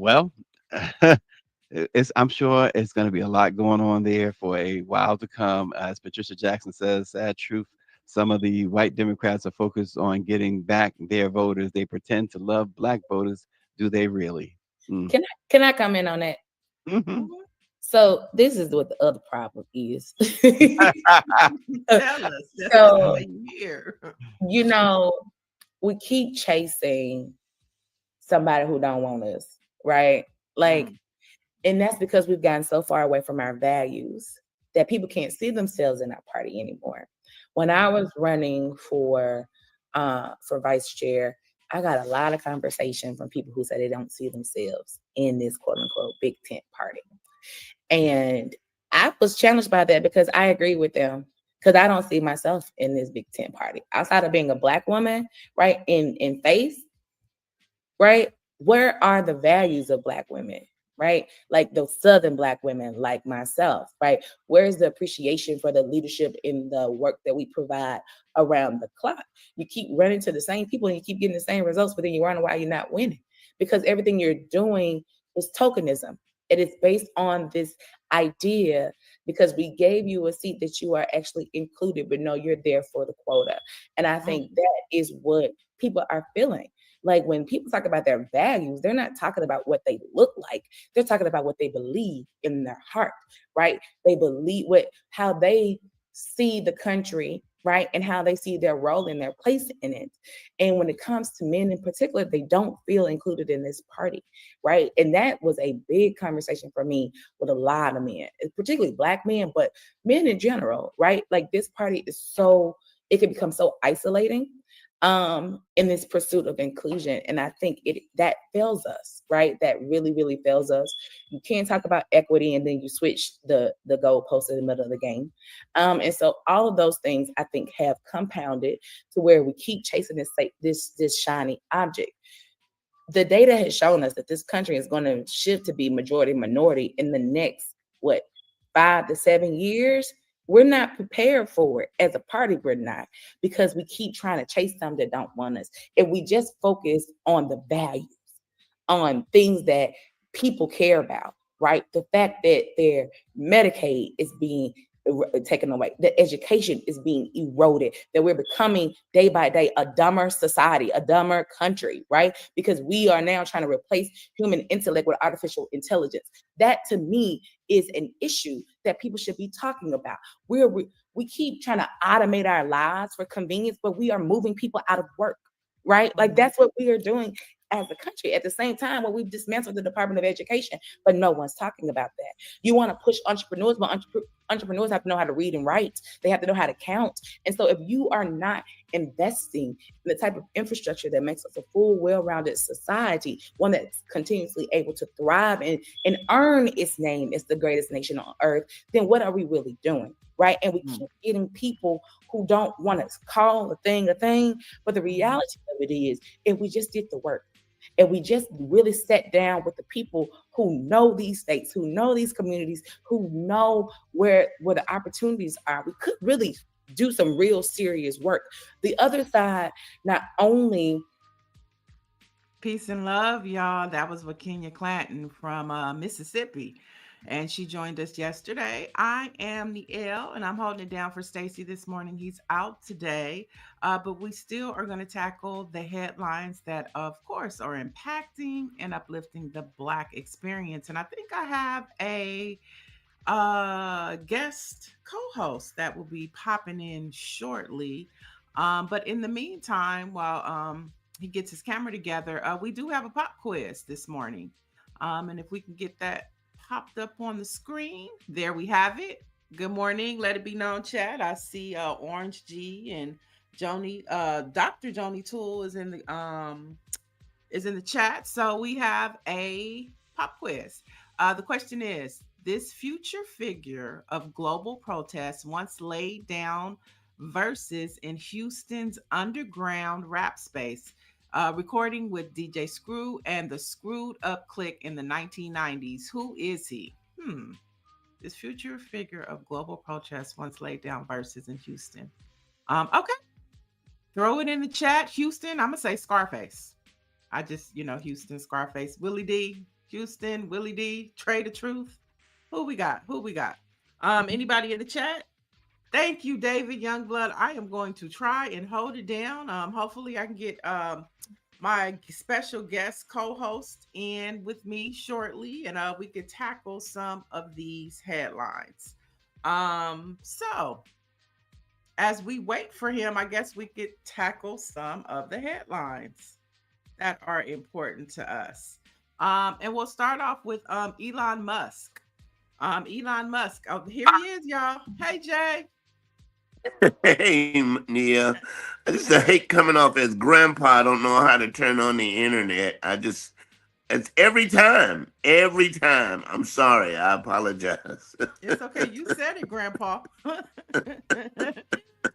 Well, I'm sure it's going to be a lot going on there for a while to come. As Patricia Jackson says, sad truth. Some of the white Democrats are focused on getting back their voters. They pretend to love black voters. Do they really? Mm. Can I comment on that? Mhm. Mhm. So this is what the other problem is. Tell us. That's what So, you hear. you know, we keep chasing somebody who don't want us, right? Like, Mm. and that's because we've gotten so far away from our values that people can't see themselves in our party anymore. When I was running for vice chair, I got a lot of conversation from people who say they don't see themselves in this quote unquote big tent party. And I was challenged by that because I agree with them. Because I don't see myself in this big tent party. Outside of being a black woman, right? In face, right? Where are the values of black women? Right? Like those southern black women like myself, right? Where's the appreciation for the leadership in the work that we provide around the clock? You keep running to the same people and you keep getting the same results, but then you wonder why you're not winning. Because everything you're doing is tokenism. It is based on this idea because we gave you a seat that you are actually included, but no, you're there for the quota. And I Mm. think that is what people are feeling. Like when people talk about their values, they're not talking about what they look like. They're talking about what they believe in their heart, right? They believe how they see the country, right? And how they see their role and their place in it. And when it comes to men in particular, they don't feel included in this party, right? And that was a big conversation for me with a lot of men, particularly black men, but men in general, right? Like this party is it can become so isolating in this pursuit of inclusion, and I think it that fails us, right? That really really fails us. You can't talk about equity and then you switch the goalpost in the middle of the game. And so all of those things I think have compounded to where we keep chasing this shiny object. The data has shown us that this country is going to shift to be majority minority in the next what 5 to 7 years. We're not prepared for it as a party. We're not, because we keep trying to chase something that don't want us. If we just focus on the values, on things that people care about, right? The fact that their Medicaid is being taken away, the education is being eroded, that we're becoming day by day a dumber society, a dumber country, right? Because we are now trying to replace human intellect with artificial intelligence. That to me is an issue that people should be talking about. We keep trying to automate our lives for convenience, but we are moving people out of work, right? Like Mhm. that's what we are doing as a country. At the same time, when we've dismantled the Department of Education, but no one's talking about that. You want to push entrepreneurs, but entrepreneurs have to know how to read and write. They have to know how to count. And so if you are not investing in the type of infrastructure that makes us a full, well-rounded society, one that's continuously able to thrive and earn its name as the greatest nation on earth, then what are we really doing? Right. And we Mm. keep getting people who don't want to call a thing. But the Mhm. reality of it is, if we just did the work, and we just really sat down with the people who know these states, who know these communities, who know where the opportunities are, we could really do some real serious work. The other side, not only Peace and love, y'all. That was Kenya Clanton from Mississippi. And she joined us yesterday. I am Niele, and I'm holding it down for Stacy this morning. He's out today, but we still are going to tackle the headlines that, of course, are impacting and uplifting the Black experience. And I think I have a guest co-host that will be popping in shortly. But in the meantime, while he gets his camera together, we do have a pop quiz this morning. And if we can get that popped up on the screen, there we have it. Good morning. Let it be known, chat. I see Orange G and Joni, Dr. Joni Toole is in the chat. So we have a pop quiz. The question is, this future figure of global protests once laid down verses in Houston's underground rap space, recording with DJ Screw and the Screwed Up Click in the 1990s. Who is he? This future figure of global protests once laid down verses in Houston. Okay, throw it in the chat. Houston, I'm gonna say Scarface. I just, Houston, Scarface, Willie D. Houston, Willie D, Trey the Truth. Who we got? Who we got? Anybody in the chat? Thank you, David Youngblood. I am going to try and hold it down. Hopefully I can get my special guest co-host in with me shortly, and we could tackle some of these headlines. So as we wait for him, I guess we could tackle some of the headlines that are important to us. And we'll start off with Elon Musk. Elon Musk. Oh, here he is, y'all. Hey, Jay. Hey, Nia. I just hate coming off as grandpa. I don't know how to turn on the internet. It's every time. I'm sorry. I apologize. It's okay. You said it, Grandpa.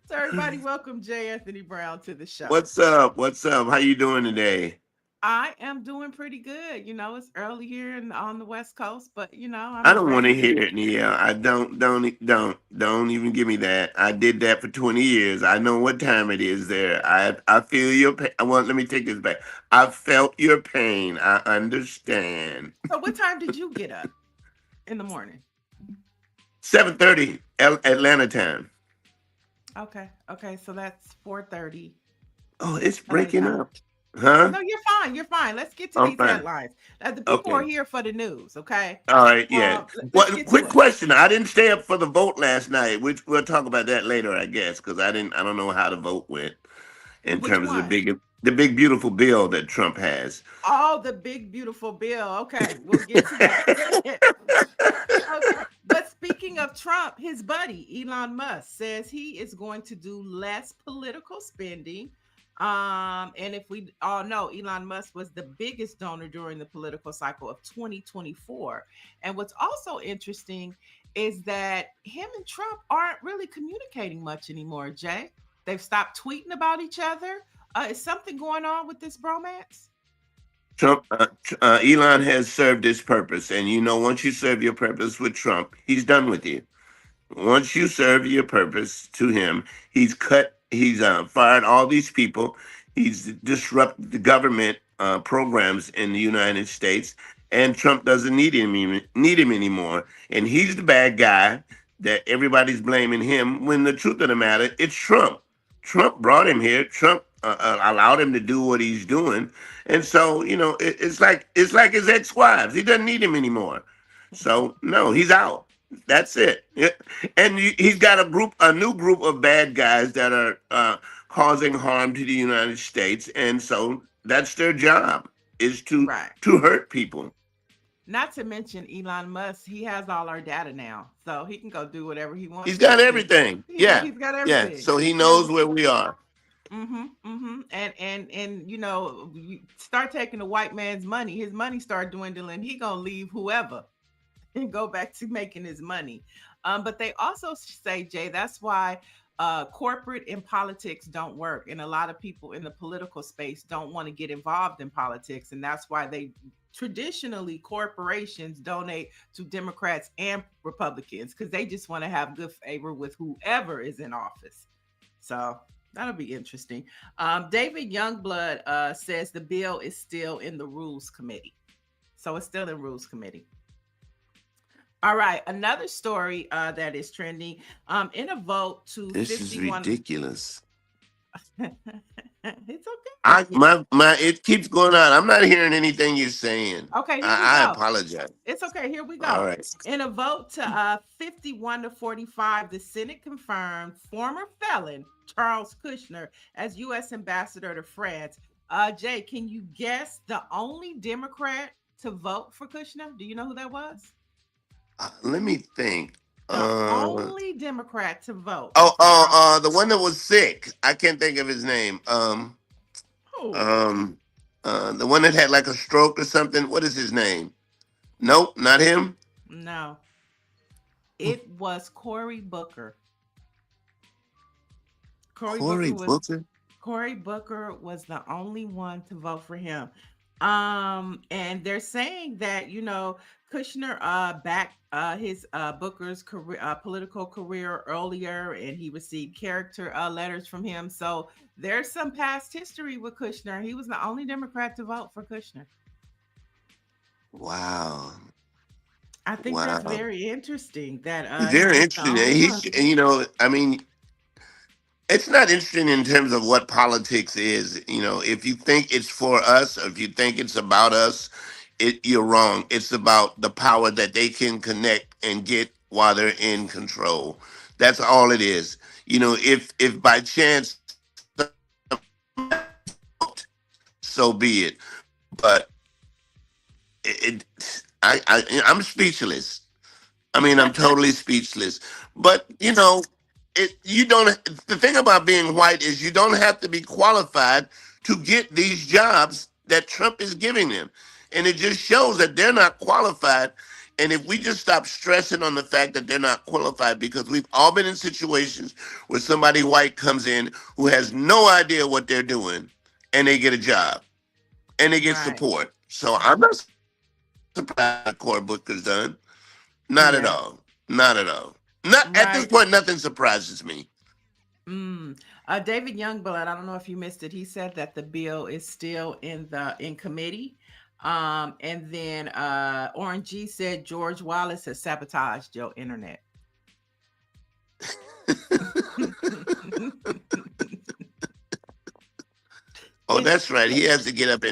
So everybody, welcome Jay Anthony Brown to the show. What's up? What's up? How you doing today? I am doing pretty good. It's early here on the West Coast, but I I'm don't want to ready to. hear it, Nia. I don't even give me that. I did that for 20 years. I know what time it is there. I feel your pain. Well, let me take this back. I felt your pain. I understand. So what time did you get up in the morning? 7:30 Atlanta time. Okay. So that's 4:30 Oh, it's LA breaking time. up. Huh? No, you're fine. You're fine. Let's get to I'm these fine. headlines. The people are Okay. here for the news. Okay. All right, yeah. Let's Well, get to quick it. question. I didn't stay up for the vote last night, which we'll talk about that later, I guess, because I don't know how the vote went in Which terms of one? the big beautiful bill that Trump has. Oh, the big beautiful bill. Okay, we'll get to that. But speaking of Trump, his buddy Elon Musk says he is going to do less political spending. And if we all know, Elon Musk was the biggest donor during the political cycle of 2024. And what's also interesting is that him and Trump aren't really communicating much anymore, Jay. They've stopped tweeting about each other. Is something going on with this bromance? Elon has served his purpose, and once you serve your purpose with Trump, he's done with you. Once you serve your purpose to him, he's fired all these people. He's disrupted the government programs in the United States, and Trump doesn't need him anymore. And he's the bad guy that everybody's blaming him. When the truth of the matter, it's Trump. Trump brought him here. Trump allowed him to do what he's doing, and so it's like his ex-wives. He doesn't need him anymore. So no, he's out. That's it. Yeah. And he's got a new group of bad guys that are causing harm to the United States, and so that's their job is to Right. to hurt people. Not to mention Elon Musk, he has all our data now, so he can go do whatever he wants He's to got because everything. yeah, Yeah, he's got yeah. everything. So he Yeah. knows where we are. And you start taking the white man's money, his money start dwindling. He gonna leave whoever and go back to making his money. But they also say, Jay, that's why corporate and politics don't work, and a lot of people in the political space don't want to get involved in politics, and that's why they traditionally corporations donate to Democrats and Republicans because they just want to have good favor with whoever is in office. So that'll be interesting. David Youngblood says the bill is still in the Rules Committee. So it's still in Rules Committee. All right, another story that is trending. In a vote to This is 51. ridiculous. It's I okay. my it keeps going on. I'm not hearing anything you're saying. Okay, here we I go. apologize. It's okay. Here we All go. right. In a vote to 51 to 45, the Senate confirmed former felon Charles Kushner as U.S. ambassador to France. Jay, can you guess the only Democrat to vote for Kushner? Do you know who that was? Let me think. The Uh, only Democrat to vote oh, for Charles. the one that was sick. I can't think of his name. Who? Um, the one that had like a stroke or something. What is his name? Nope, not him. No, it was Cory Booker. Cory Cory Booker was Booker. Cory Booker was the only one to vote for him. And they're saying that, Kushner backed his Booker's career, political career earlier, and he received character letters from him. So there's some past history with Kushner. He was the only Democrat to vote for Kushner. Wow. I think that's Wow. very interesting that he Very was the interesting. only He's, one. I mean, it's not interesting in terms of what politics is. If you think it's for us, or if you think it's about us, you're wrong. It's about the power that they can connect and get while they're in control. That's all it is. If by chance so be it. But I'm speechless. I mean, I'm totally speechless. But you don't. The thing about being white is you don't have to be qualified to get these jobs that Trump is giving them, and it just shows that they're not qualified. And if we just stop stressing on the fact that they're not qualified, because we've all been in situations where somebody white comes in who has no idea what they're doing, and they get a job and they get Right. support. So I'm not surprised what Cory Booker's done. Not at Yeah. all. Not at all. Not at this Right. point. Nothing surprises me. Mm. David Youngblood, I don't know if you missed it. He said that the bill is still in committee. And then Orange G said George Wallace has sabotaged your internet. Oh, It's that's right. He has to get up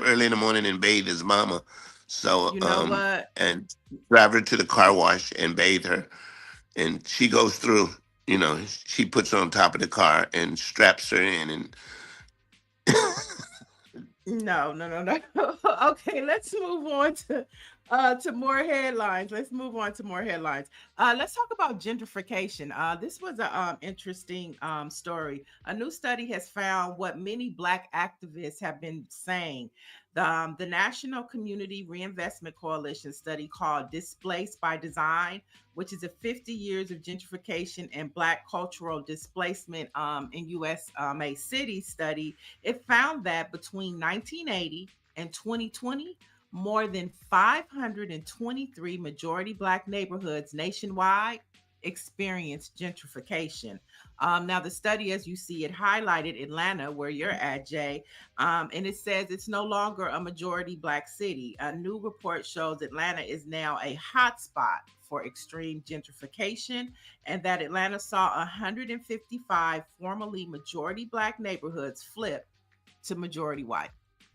early in the morning and bathe his mama. So you know what? and drive her to the car wash and bathe her, and she goes through. She puts her on top of the car and straps her in, and No, no, no, no. Okay, let's move on to more headlines. Let's move on to more headlines. Let's talk about gentrification. This was a interesting story. A new study has found what many Black activists have been saying. The National Community Reinvestment Coalition study called Displaced by Design, which is a 50 years of gentrification and Black cultural displacement in U.S. A city study, it found that between 1980 and 2020, more than 523 majority Black neighborhoods nationwide experienced gentrification. Now, the study, as you see, it highlighted Atlanta, where you're at, Jay, and it says it's no longer a majority Black city. A new report shows Atlanta is now a hotspot for extreme gentrification, and that Atlanta saw 155 formerly majority Black neighborhoods flip to majority white.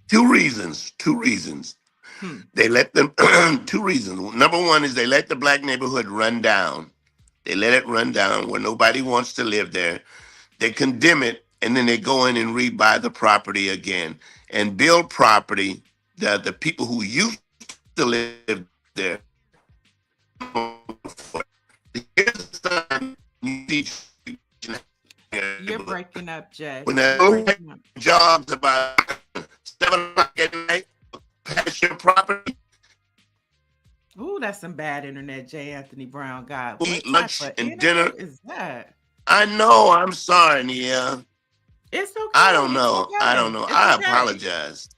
two reasons. Two reasons. Hmm. They let them. Two reasons. Number one is they let the Black neighborhood run down. They let it run down where nobody wants to live there. They condemn it, and then they go in and rebuy the property again and build property that the people who used to live there for. Here's the sign you see You're breaking up, Jay. when You're the breaking up. jobs about 7 o'clock at night pass your property, Ooh, that's some bad internet, Jay Anthony Brown. God, eat what type lunch of and dinner. internet is that? I know. I'm sorry, Nia. It's I okay. don't It's know. I don't okay. know. It's I okay. apologize.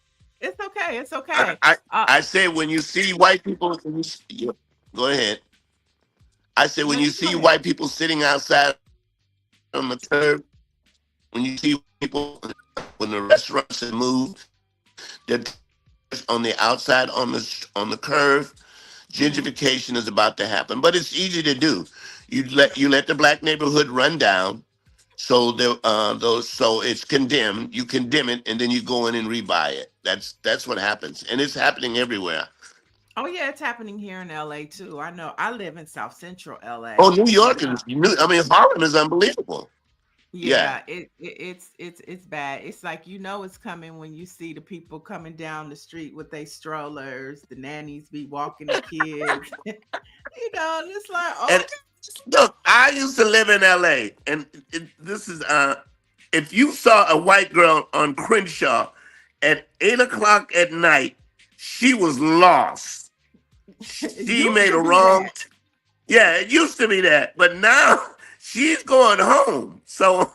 It's okay. It's I okay. I, Uh, I say when you see white people, go ahead. I said no, when you you go see ahead. white people sitting outside on the curb, when you see people when the restaurants have moved, they're on the outside on the curve. Hmm. Gentrification is about to happen, but it's easy to do. You let the Black neighborhood run down, so so it's condemned. You condemn it, and then you go in and rebuy it. That's what happens, and it's happening everywhere. Oh yeah, it's happening here in LA too. I know. I live in South Central Oh, LA, New and York is I mean Harlem is unbelievable. Yeah. yeah, it's bad. It's like it's coming when you see the people coming down the street with their strollers. The nannies be walking the kids. And it's like, And okay. look, I used to live in LA, and this is if you saw a white girl on Crenshaw at 8 o'clock at night, she was lost. It She used made to a be wrong. that. Yeah, it used to be that, but now she's going home. So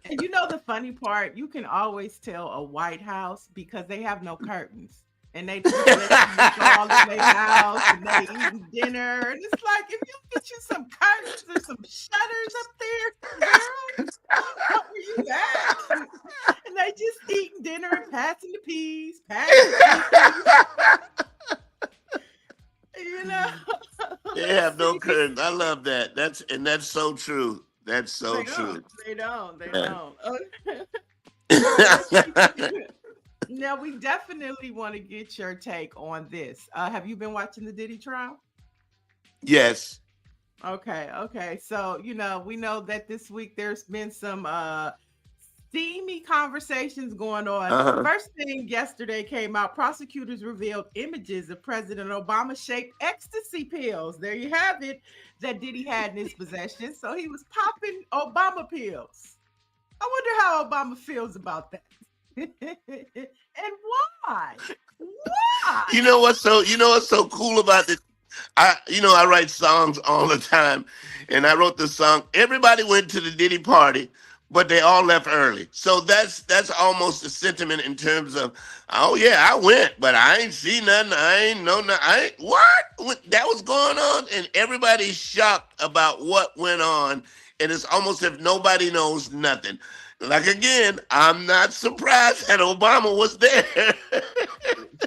And the funny part, you can always tell a White House because they have no curtains. And they just let you look all in their house and they eating dinner. And it's like, if you get you some curtains or some shutters up there, girl, what were you at? And they just eating dinner and passing the peas, passing the peas. You know, They let's have no see. curtains. I love that. That's so true. That's so They don't. true. They don't. They Yeah. don't. So let's see. Now we definitely want to get your take on this. Have you been watching the Diddy trial? Yes. Okay, okay. So, we know that this week there's been some steamy conversations going on. Uh-huh. First thing yesterday came out, prosecutors revealed images of President Obama shaped ecstasy pills. There you have it, that Diddy had in his possession. So he was popping Obama pills. I wonder how Obama feels about that. And why? Why? You know what's so cool about this? I write songs all the time, and I wrote the song. Everybody went to the Diddy party, but they all left early. So that's almost the sentiment in terms of, oh yeah, I went, but I ain't see nothing. I ain't know nothing. I ain't, what that was going on, and everybody's shocked about what went on, and it's almost if nobody knows nothing. Like again, I'm not surprised that Obama was there.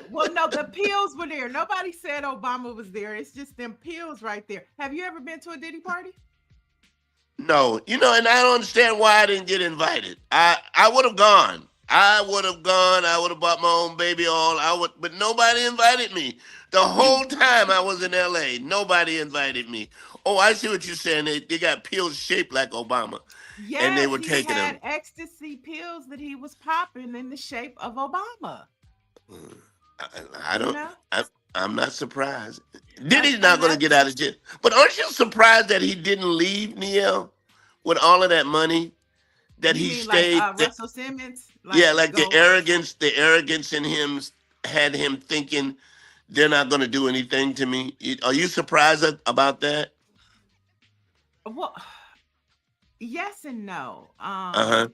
Well, no, the pills were there. Nobody said Obama was there. It's just them pills right there. Have you ever been to a Diddy party? No, and I don't understand why I didn't get invited. I would have gone. I would have gone. I would have bought my own baby oil. But nobody invited me. The whole time I was in LA, nobody invited me. Oh, I see what you're saying. They got pills shaped like Obama, and they Yes, were he taking had them. ecstasy pills that he was popping in the shape of Obama. Mm, I You don't. know, I'm not surprised. Diddy's not and going to that's get out of jail. But aren't you surprised that he didn't leave, Niele, with all of that money? That you he mean like stayed. Russell Simmons, Yeah, like like go. the arrogance in him had him thinking they're not going to do anything to me. Are you surprised about that? Well, yes and no. Uh huh.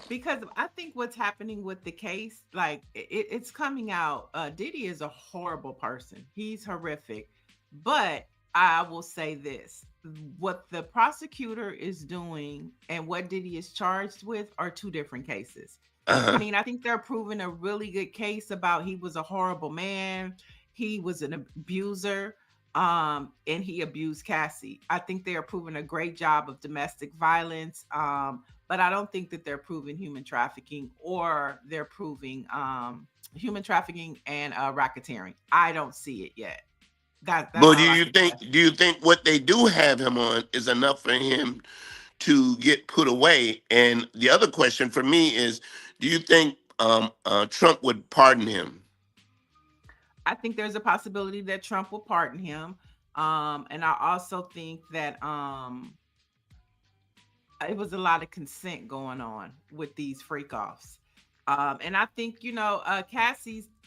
Because I think what's happening with the case, like it's coming out. Diddy is a horrible person. He's horrific. But I will say this: what the prosecutor is doing and what Diddy is charged with are two different cases. Uh I huh. mean, I think they're proving a really good case about he was a horrible man, he was an abuser, and he abused Cassie. I think they are proving a great job of domestic violence, but I don't think that they're proving human trafficking or they're proving human trafficking and racketeering. I don't see it yet. That's But all I can say. do you think what they do have him on is enough for him to get put away? And the other question for me is, do you think Trump would pardon him? I think there's a possibility that Trump will pardon him. And I also think that it was a lot of consent going on with these freak offs. And I think,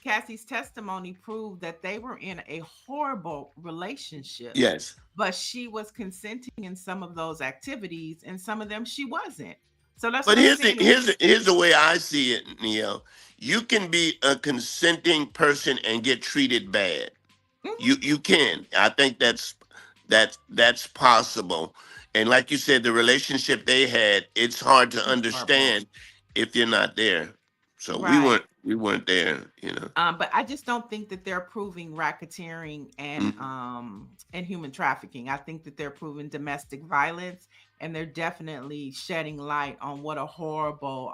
Cassie's testimony proved that they were in a horrible relationship, Yes. but she was consenting in some of those activities, and some of them she wasn't. So that's But what I'm saying. here's the way I see it, Neil. You can be a consenting person and get treated bad. Mhm. You can. I think that's possible. And like you said, the relationship they had, it's hard to It's horrible. understand if you're not there. So Right. we weren't there. But I just don't think that they're proving racketeering Mhm. and human trafficking. I think that they're proving domestic violence, and they're definitely shedding light on what a horrible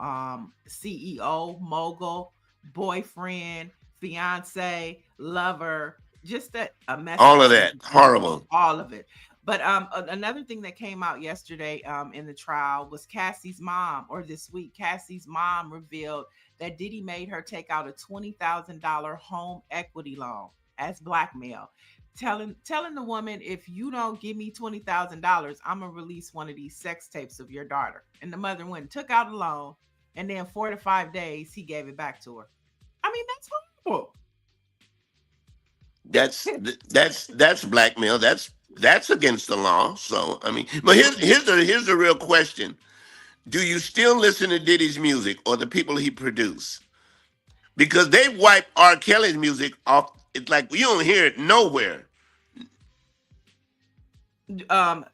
CEO, mogul, boyfriend, fiance, lover, just a messed All up of that individual, horrible. all of it. But another thing that came out yesterday in the trial was Cassie's mom, or this week, Cassie's mom revealed that Diddy made her take out a $20,000 home equity loan as blackmail, telling the woman, if you don't give me $20,000, I'm gonna release one of these sex tapes of your daughter. And the mother went and took out a loan, and then 4 to 5 days he gave it back to her. I mean, that's horrible. That's blackmail. That's against the law. So I mean, but here's the real question. Do you still listen to Diddy's music or the people he produced? Because they wiped R. Kelly's music off. It's like you don't hear it nowhere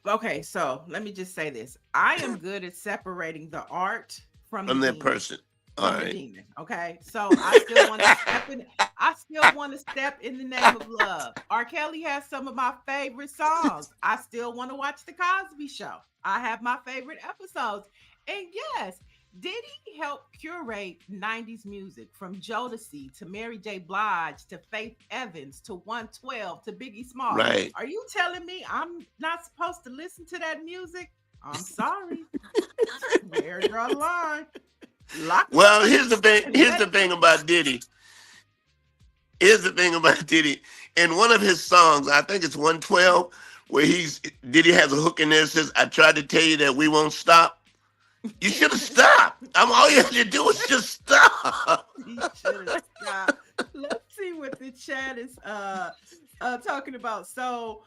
Okay, so let me just say this. I am good at separating the art from the from that demon. person. All from the right. demon. Okay. So I still want to step in. I still want to step in the name of love. R. Kelly has some of my favorite songs. I still want to watch the Cosby Show. I have my favorite episodes. And yes, Diddy helped curate 90s music from Jodeci to Mary J. Blige to Faith Evans to 112 to Biggie Smalls. Right. Are you telling me I'm not supposed to listen to that music? I'm sorry. Where draw the line? Lock them Well, up here's the thing. and Here's let the it thing go. about Diddy. Here's the thing about Diddy. In one of his songs, I think it's 112, where he's Diddy has a hook in there that says, "I tried to tell you that we won't stop." You should have stopped. All you had to do was just stop. He should have stopped. Let's see what the chat is talking about. So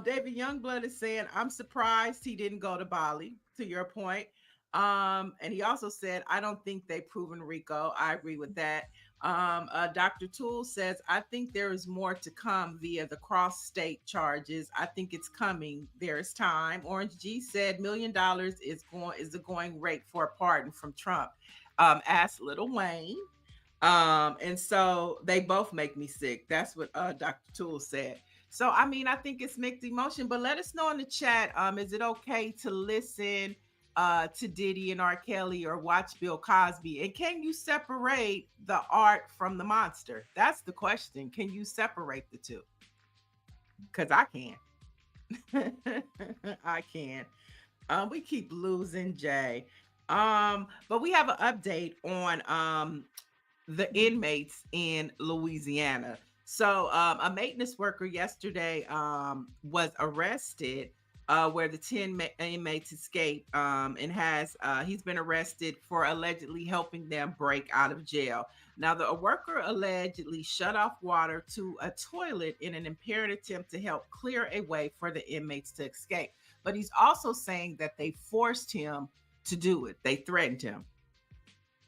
David Youngblood is saying, I'm surprised he didn't go to Bali, to your point. And he also said, I don't think they've proven Rico. I agree with that. Dr. Toole says, I think there is more to come via the cross state charges. I think it's coming. There is time. Orange G said $1 million is the going rate for a pardon from Trump. Asked Lil Wayne. And so they both make me sick. That's what Dr. Toole said. So I mean, I think it's mixed emotion, but let us know in the chat. Is it okay to listen to Diddy and R. Kelly or watch Bill Cosby? And can you separate the art from the monster? That's the question. Can you separate the two? Because I can. I can. We keep losing Jay. But we have an update on the inmates in Louisiana. So a maintenance worker yesterday was arrested where the 10 inmates escaped and he's been arrested for allegedly helping them break out of jail. Now, the worker allegedly shut off water to a toilet in an apparent attempt to help clear a way for the inmates to escape. But he's also saying that they forced him to do it. They threatened him.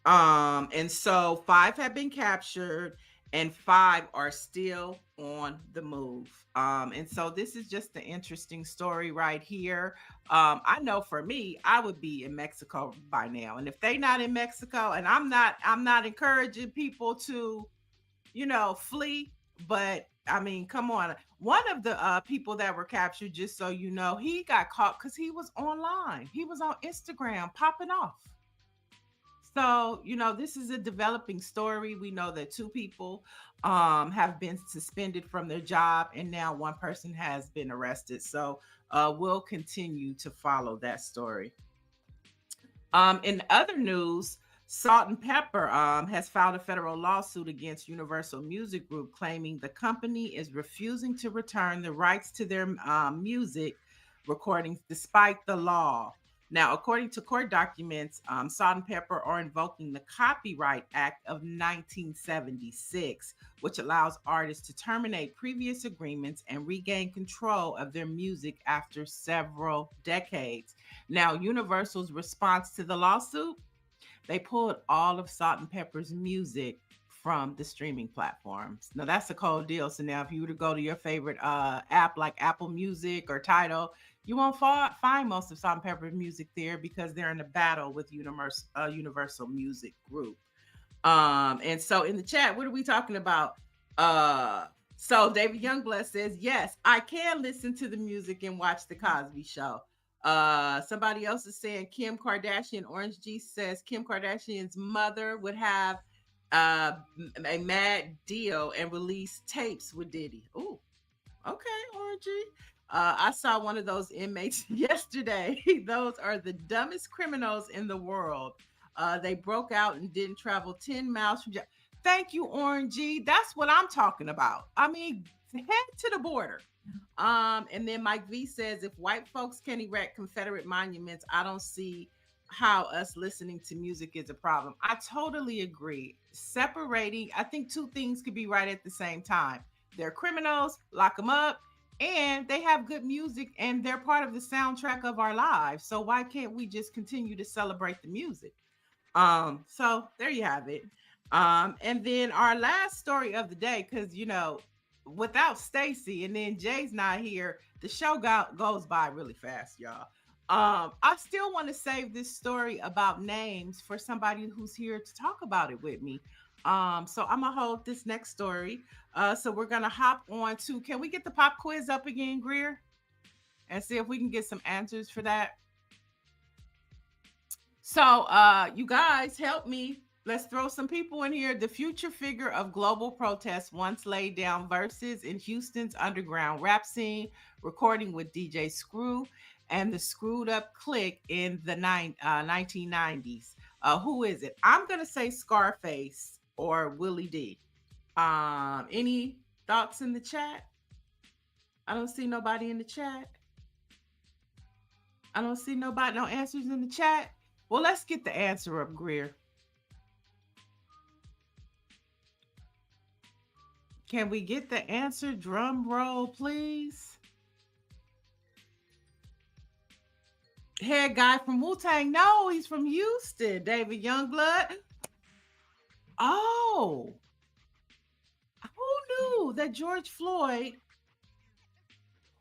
And so 5 have been captured and 5 are still on the move. And so this is just an interesting story right here. I know for me, I would be in Mexico by now. And if they not in Mexico, and I'm not encouraging people to, flee, but I mean, come on. One of the people that were captured, just so you know, he got caught because he was online. He was on Instagram popping off. So, this is a developing story. We know that 2 people have been suspended from their job, and now 1 person has been arrested. So, we'll continue to follow that story. In other news, Salt and Pepper has filed a federal lawsuit against Universal Music Group, claiming the company is refusing to return the rights to their music recordings despite the law. Now, according to court documents, Salt and Pepper are invoking the Copyright Act of 1976, which allows artists to terminate previous agreements and regain control of their music after several decades. Now, Universal's response to the lawsuit, they pulled all of Salt and Pepper's music from the streaming platforms. Now, that's a cold deal. So now if you were to go to your favorite app like Apple Music or Tidal, you won't find most of Salt and Pepper music there because they're in a battle with Universal Music Group. And so in the chat, what are we talking about? So David Youngblood says, yes, I can listen to the music and watch the Cosby Show. Somebody else is saying Kim Kardashian. Orange G says Kim Kardashian's mother would have a mad deal and release tapes with Diddy. Ooh, okay, Orange G. I saw one of those inmates yesterday. Those are the dumbest criminals in the world. They broke out and didn't travel 10 miles from jail. Thank you, Orange G. That's what I'm talking about. I mean, head to the border. And then Mike V says, if white folks can erect Confederate monuments, I don't see how us listening to music is a problem. I totally agree. Separating, I think 2 things could be right at the same time. They're criminals, lock them up, and they have good music and they're part of the soundtrack of our lives. So why can't we just continue to celebrate the music? So there you have it. And then our last story of the day, because without Stacy and then Jay's not here, the show goes by really fast, y'all. I still want to save this story about names for somebody who's here to talk about it with me. So I'm gonna hold this next story. So we're gonna hop on to. Can we get the pop quiz up again, Greer, and see if we can get some answers for that? So, you guys help me. Let's throw some people in here. The future figure of global protests once laid down verses in Houston's underground rap scene, recording with DJ Screw and the Screwed Up Click in the 1990s. Who is it? I'm gonna say Scarface or Willie D. Any thoughts in the chat? I don't see nobody in the chat. I don't see nobody, no answers in the chat. Well, let's get the answer up, Greer. Can we get the answer? Drum roll, please. Head guy from Wu-Tang. No, he's from Houston. David Youngblood. Oh, who knew that George Floyd?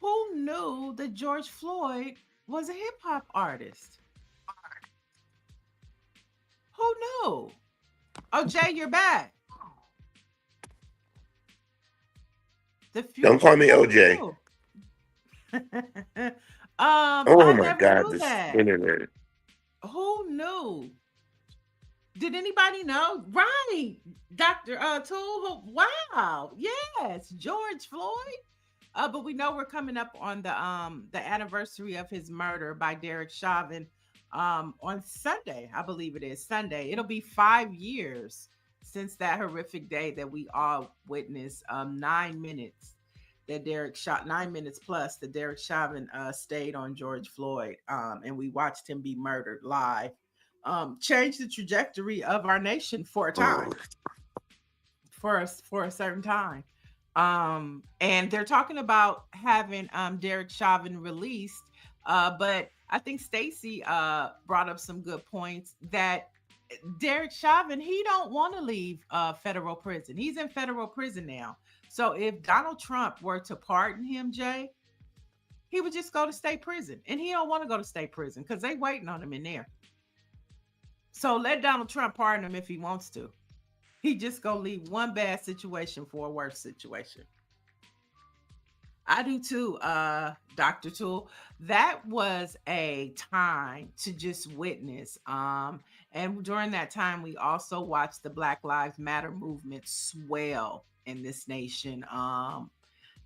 Who knew that George Floyd was a hip hop artist? Who knew? Oh, Jay, you're back. The Don't future. call me Who OJ. knew? Oh I my never God, knew this that. internet. Who knew? Did anybody know? Right, Dr. Tool. Wow. Yes, George Floyd. But we know we're coming up on the anniversary of his murder by Derek Chauvin on Sunday. I believe it is Sunday. It'll be 5 years since that horrific day that we all witnessed. 9 minutes that Derek shot, 9 minutes plus that Derek Chauvin stayed on George Floyd, and we watched him be murdered live. Changed the trajectory of our nation for a time, Oh, for a certain time. And they're talking about having Derek Chauvin released. But I think Stacy brought up some good points that Derek Chauvin, he don't want to leave federal prison. He's in federal prison now. So if Donald Trump were to pardon him, Jay, he would just go to state prison. And he don't want to go to state prison because they waiting on him in there. So let Donald Trump pardon him if he wants to. He just gonna leave one bad situation for a worse situation. I do too, Dr. Tool. That was a time to just witness. And during that time, we also watched the Black Lives Matter movement swell in this nation.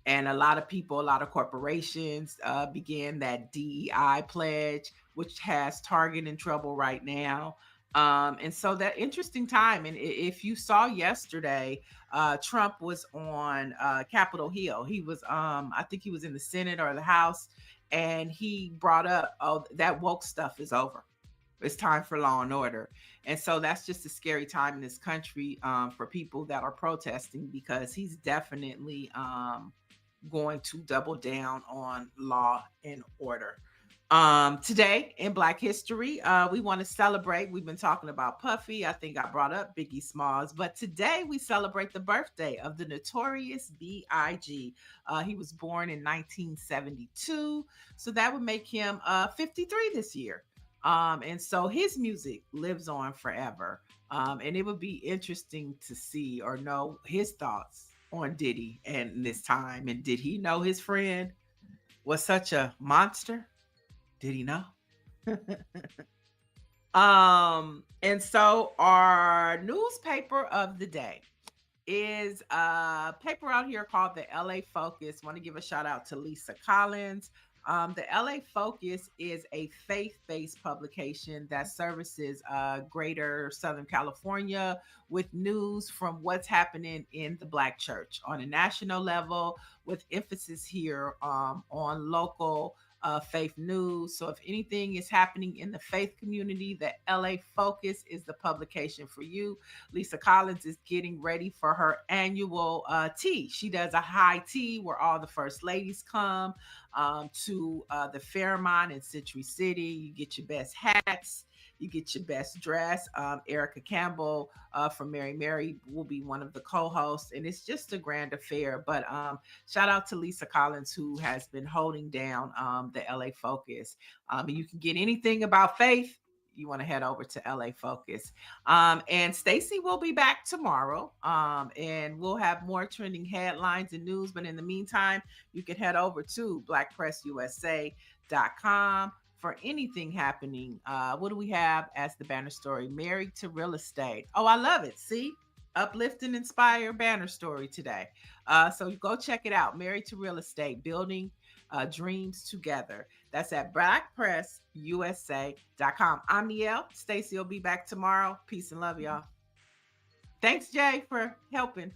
And a lot of people, a lot of corporations began that DEI pledge, which has Target in trouble right now. And so that interesting time. And if you saw yesterday, Trump was on Capitol Hill. He was, I think he was in the Senate or the House, and he brought up, oh, that woke stuff is over. It's time for law and order. And so that's just a scary time in this country for people that are protesting, because he's definitely going to double down on law and order. Today in Black History, we want to celebrate. We've been talking about Puffy. I think I brought up Biggie Smalls, but today we celebrate the birthday of the notorious B.I.G. He was born in 1972, so that would make him 53 this year. And so his music lives on forever. And it would be interesting to see or know his thoughts on Diddy and this time. And did he know his friend was such a monster? Did he know? And so our newspaper of the day is a paper out here called the LA Focus. Want to give a shout out to Lisa Collins. The LA Focus is a faith-based publication that services greater Southern California with news from what's happening in the Black church on a national level, with emphasis here on local faith news. So if anything is happening in the faith community, the LA Focus is the publication for you. Lisa Collins is getting ready for her annual tea. She does a high tea where all the first ladies come to the Fairmont in Citrus City. You get your best hats, You get your best dress. Erica Campbell from Mary Mary will be one of the co-hosts, and it's just a grand affair. But shout out to Lisa Collins, who has been holding down the LA Focus. You can get anything about faith. You want to head over to LA Focus. And Stacy will be back tomorrow. And we'll have more trending headlines and news. But in the meantime, you can head over to BlackPressUSA.com for anything happening. What do we have as the banner story? Married to Real Estate. Oh, I love it. See? Uplift and inspire banner story today. So go check it out. Married to Real Estate, building dreams together. That's at BlackPressUSA.com. I'm Niele. Stacy will be back tomorrow. Peace and love, y'all. Thanks, Jay, for helping.